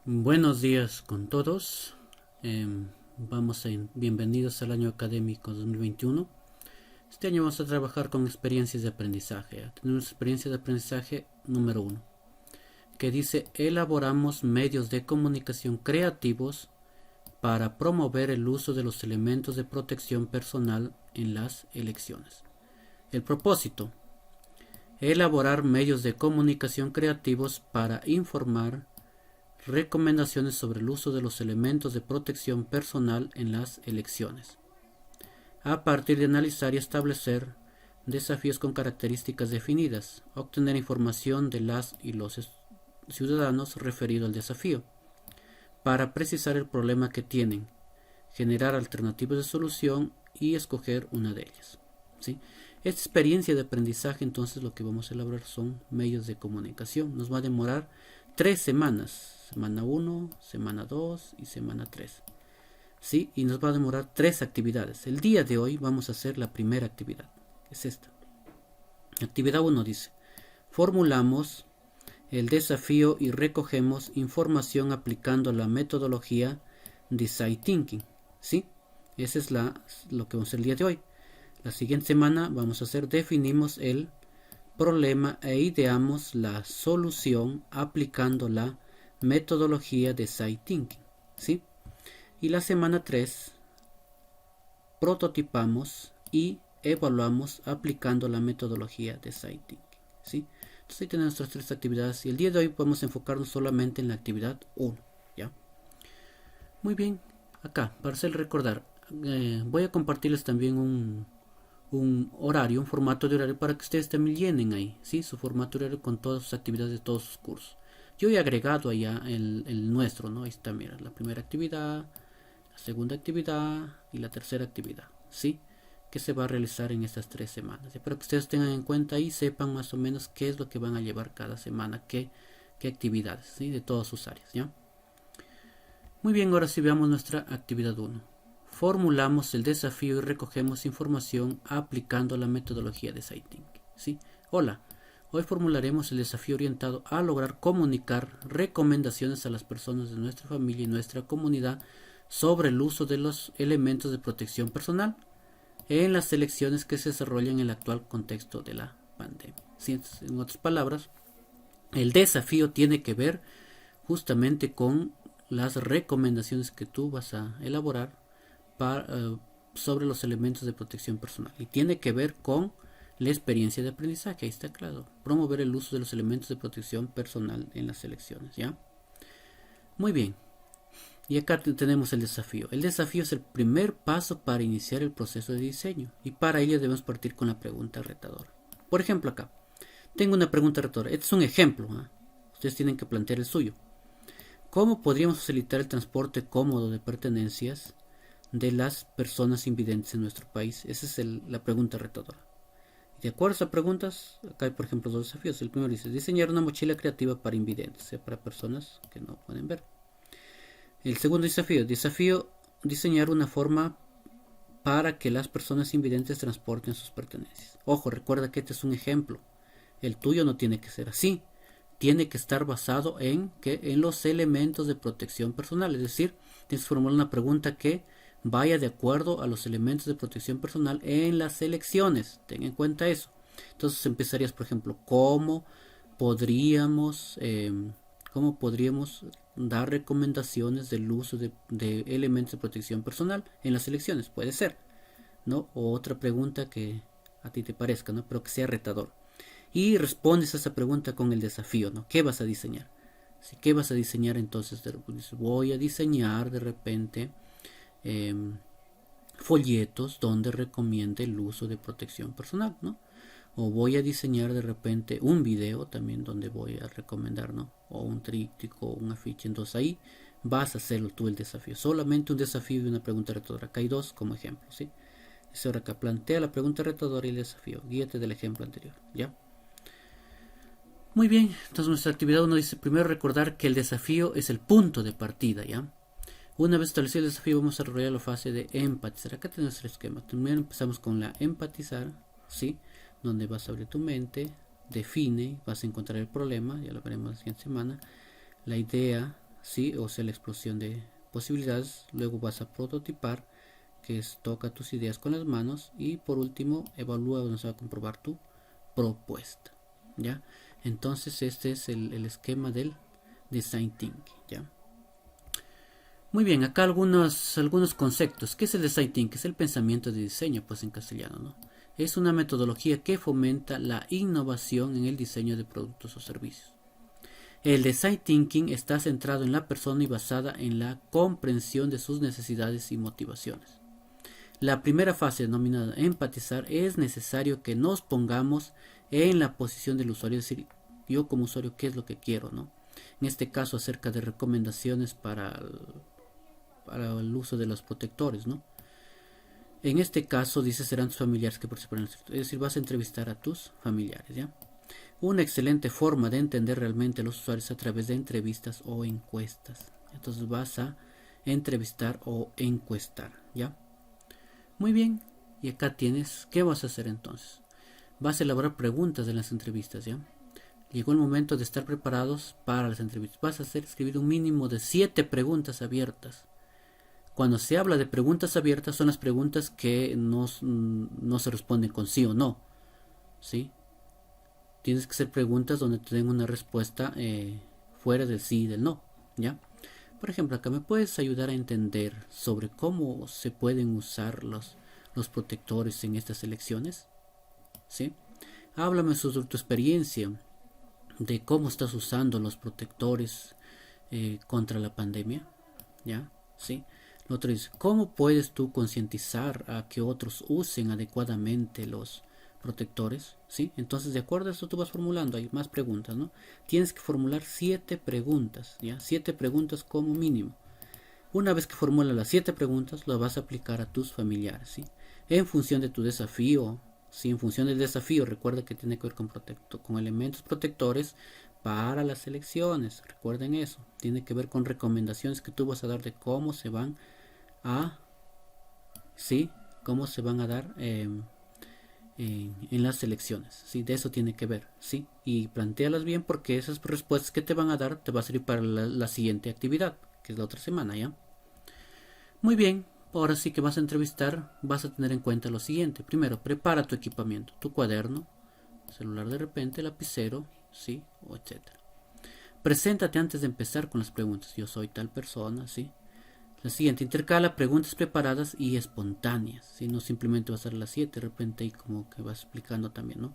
Buenos días con todos. Bienvenidos al año académico 2021. Este año vamos a trabajar con experiencias de aprendizaje. Tenemos experiencia de aprendizaje número uno, que dice: elaboramos medios de comunicación creativos para promover el uso de los elementos de protección personal en las elecciones. El propósito: elaborar medios de comunicación creativos para informar, recomendaciones sobre el uso de los elementos de protección personal en las elecciones, a partir de analizar y establecer desafíos con características definidas, obtener información de las y los ciudadanos referido al desafío, para precisar el problema que tienen, generar alternativas de solución y escoger una de ellas. ¿Sí? Esta experiencia de aprendizaje, entonces, lo que vamos a elaborar son medios de comunicación. Nos va a demorar 3 semanas, semana 1, semana 2 y semana 3. ¿Sí? Y nos va a demorar 3 actividades. El día de hoy vamos a hacer la primera actividad, que es esta. Actividad 1 dice: formulamos el desafío y recogemos información aplicando la metodología Design Thinking. ¿Sí? Ese es lo que vamos a hacer el día de hoy. La siguiente semana vamos a hacer: definimos el problema e ideamos la solución aplicando la metodología de Design Thinking. ¿Sí? Y la semana 3, prototipamos y evaluamos aplicando la metodología de Design Thinking. ¿Sí? Entonces ahí tenemos nuestras 3 actividades y el día de hoy podemos enfocarnos solamente en la actividad 1. ¿Ya? Muy bien, acá, para hacer recordar, voy a compartirles también un horario, un formato de horario para que ustedes también llenen ahí, ¿sí? Su formato de horario con todas sus actividades de todos sus cursos. Yo he agregado allá el nuestro, ¿no? Ahí está, mira, la primera actividad, la segunda actividad y la tercera actividad, ¿sí? Que se va a realizar en estas 3 semanas. Espero que ustedes tengan en cuenta y sepan más o menos qué es lo que van a llevar cada semana, qué actividades, ¿sí? De todas sus áreas, ¿ya? Muy bien, ahora sí veamos nuestra actividad 1. Formulamos el desafío y recogemos información aplicando la metodología de Design Thinking. ¿Sí? Hola, hoy formularemos el desafío orientado a lograr comunicar recomendaciones a las personas de nuestra familia y nuestra comunidad sobre el uso de los elementos de protección personal en las elecciones que se desarrollan en el actual contexto de la pandemia. ¿Sí? En otras palabras, el desafío tiene que ver justamente con las recomendaciones que tú vas a elaborar sobre los elementos de protección personal y tiene que ver con la experiencia de aprendizaje. Ahí está claro: promover el uso de los elementos de protección personal en las elecciones. ¿Ya? Muy bien, y acá tenemos el desafío. El desafío es el primer paso para iniciar el proceso de diseño y para ello debemos partir con la pregunta retadora. Por ejemplo, acá tengo una pregunta retadora. Este es un ejemplo, ¿eh? Ustedes tienen que plantear el suyo. ¿Cómo podríamos facilitar el transporte cómodo de pertenencias de las personas invidentes en nuestro país? Esa es la pregunta retadora. De acuerdo a estas preguntas, acá hay por ejemplo 2 desafíos. El primero dice: diseñar una mochila creativa para invidentes, o sea, para personas que no pueden ver. El segundo desafío, diseñar una forma para que las personas invidentes transporten sus pertenencias. Ojo, recuerda que este es un ejemplo. El tuyo no tiene que ser así. Tiene que estar basado en los elementos de protección personal. Es decir, tienes que formular una pregunta que vaya de acuerdo a los elementos de protección personal en las elecciones. Ten en cuenta eso. Entonces empezarías, por ejemplo: podríamos, cómo podríamos dar recomendaciones del uso de elementos de protección personal en las elecciones. Puede ser, ¿no? O otra pregunta que a ti te parezca, ¿no? Pero que sea retador. Y respondes a esa pregunta con el desafío, ¿no? ¿Qué vas a diseñar? ¿Qué vas a diseñar? Entonces voy a diseñar de repente folletos donde recomiende el uso de protección personal, ¿no? O voy a diseñar de repente un video también donde voy a recomendar, ¿no? O un tríptico, un afiche. Entonces ahí vas a hacerlo tú el desafío. Solamente un desafío y una pregunta retadora. Acá hay 2 como ejemplo, ¿sí? Es ahora que plantea la pregunta retadora y el desafío. Guíate del ejemplo anterior, ¿ya? Muy bien, entonces nuestra actividad 1 dice: primero recordar que el desafío es el punto de partida, ¿ya? Una vez establecido el desafío, vamos a desarrollar la fase de empatizar. Acá tenemos el esquema. Primero empezamos con la empatizar, ¿sí? Donde vas a abrir tu mente, define, vas a encontrar el problema, ya lo veremos la siguiente semana, la idea, ¿sí? O sea, la explosión de posibilidades. Luego vas a prototipar, que es toca tus ideas con las manos, y por último evalúa donde se va a comprobar tu propuesta, ¿ya? Entonces este es el esquema del design thinking, ¿ya? Muy bien, acá algunos conceptos. ¿Qué es el design thinking? Es el pensamiento de diseño, pues en castellano, ¿no? Es una metodología que fomenta la innovación en el diseño de productos o servicios. El design thinking está centrado en la persona y basada en la comprensión de sus necesidades y motivaciones. La primera fase, denominada empatizar, es necesario que nos pongamos en la posición del usuario, es decir, yo como usuario, ¿qué es lo que quiero, no? En este caso, acerca de recomendaciones para el uso de los protectores, ¿no? En este caso, dice, serán tus familiares que participarán. Es decir, vas a entrevistar a tus familiares, ¿ya? Una excelente forma de entender realmente a los usuarios a través de entrevistas o encuestas. Entonces vas a entrevistar o encuestar, ¿ya? Muy bien, y acá tienes, ¿qué vas a hacer entonces? Vas a elaborar preguntas de las entrevistas, ¿ya? Llegó el momento de estar preparados para las entrevistas. Vas a escribir un mínimo de 7 preguntas abiertas. Cuando se habla de preguntas abiertas, son las preguntas que no se responden con sí o no, ¿sí? Tienes que ser preguntas donde te den una respuesta fuera del sí y del no, ¿ya? Por ejemplo, acá me puedes ayudar a entender sobre cómo se pueden usar los protectores en estas elecciones, ¿sí? Háblame sobre tu experiencia de cómo estás usando los protectores contra la pandemia, ¿ya? ¿Sí? Lo otro es, ¿cómo puedes tú concientizar a que otros usen adecuadamente los protectores? ¿Sí? Entonces, de acuerdo a eso tú vas formulando, hay más preguntas, ¿no? Tienes que formular 7 preguntas, ¿ya? 7 preguntas como mínimo. Una vez que formulas las 7 preguntas, las vas a aplicar a tus familiares, ¿sí? En función de tu desafío, ¿sí? En función del desafío, recuerda que tiene que ver con elementos protectores para las elecciones, recuerden eso. Tiene que ver con recomendaciones que tú vas a dar de cómo se van a, ¿sí? Cómo se van a dar en las elecciones, ¿sí? De eso tiene que ver, ¿sí? Y plantéalas bien, porque esas respuestas que te van a dar te va a servir para la siguiente actividad, que es la otra semana, ¿ya? Muy bien, ahora sí que vas a entrevistar, vas a tener en cuenta lo siguiente. Primero, prepara tu equipamiento, tu cuaderno, celular de repente, lapicero, ¿sí? O etcétera. Preséntate antes de empezar con las preguntas. Yo soy tal persona, ¿sí? La siguiente, intercala preguntas preparadas y espontáneas, ¿sí? No simplemente vas a hacer las 7, de repente ahí como que vas explicando también, ¿no?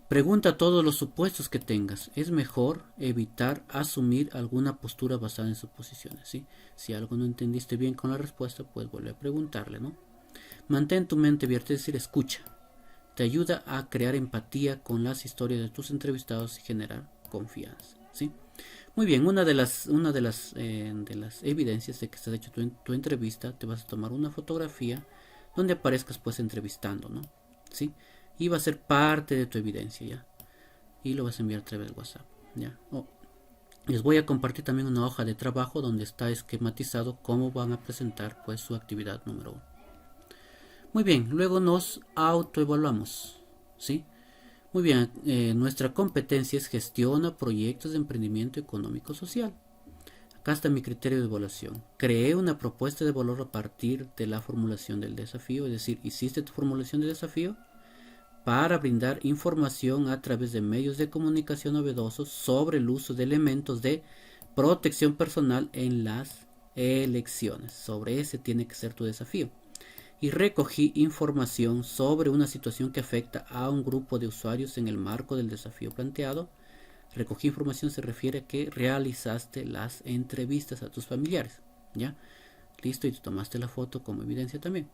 Pregunta todos los supuestos que tengas. Es mejor evitar asumir alguna postura basada en suposiciones, ¿sí? Si algo no entendiste bien con la respuesta, pues vuelve a preguntarle, ¿no? Mantén tu mente abierta, es decir, escucha. Te ayuda a crear empatía con las historias de tus entrevistados y generar confianza, ¿sí? Muy bien, una de las evidencias de que estás hecho tu entrevista, te vas a tomar una fotografía donde aparezcas pues entrevistando, ¿no? ¿Sí? Y va a ser parte de tu evidencia, ¿ya? Y lo vas a enviar a través de WhatsApp, ¿ya? Les voy a compartir también una hoja de trabajo donde está esquematizado cómo van a presentar pues su actividad número 1. Muy bien, luego nos autoevaluamos, ¿sí? Muy bien, nuestra competencia es gestiona proyectos de emprendimiento económico social. Acá está mi criterio de evaluación. Creé una propuesta de valor a partir de la formulación del desafío, es decir, hiciste tu formulación de desafío para brindar información a través de medios de comunicación novedosos sobre el uso de elementos de protección personal en las elecciones. Sobre ese tiene que ser tu desafío. Y recogí información sobre una situación que afecta a un grupo de usuarios en el marco del desafío planteado. Recogí información se refiere a que realizaste las entrevistas a tus familiares, ¿ya? Listo, y tú tomaste la foto como evidencia también.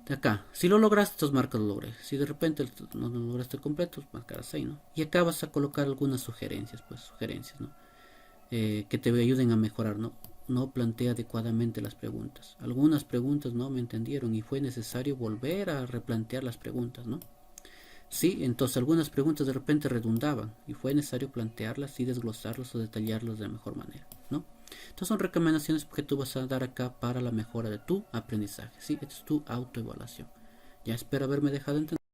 De acá, si lo lograste, entonces marca lo logré. Si de repente no lo lograste completo, marcarás ahí, ¿no? Y acá vas a colocar algunas sugerencias, ¿no? Que te ayuden a mejorar, ¿no? No plantea adecuadamente las preguntas. Algunas preguntas no me entendieron y fue necesario volver a replantear las preguntas, ¿no? Sí, entonces algunas preguntas de repente redundaban y fue necesario plantearlas y desglosarlas o detallarlas de la mejor manera, ¿no? Entonces son recomendaciones que tú vas a dar acá para la mejora de tu aprendizaje, ¿sí? Esta es tu autoevaluación. Ya espero haberme dejado entender.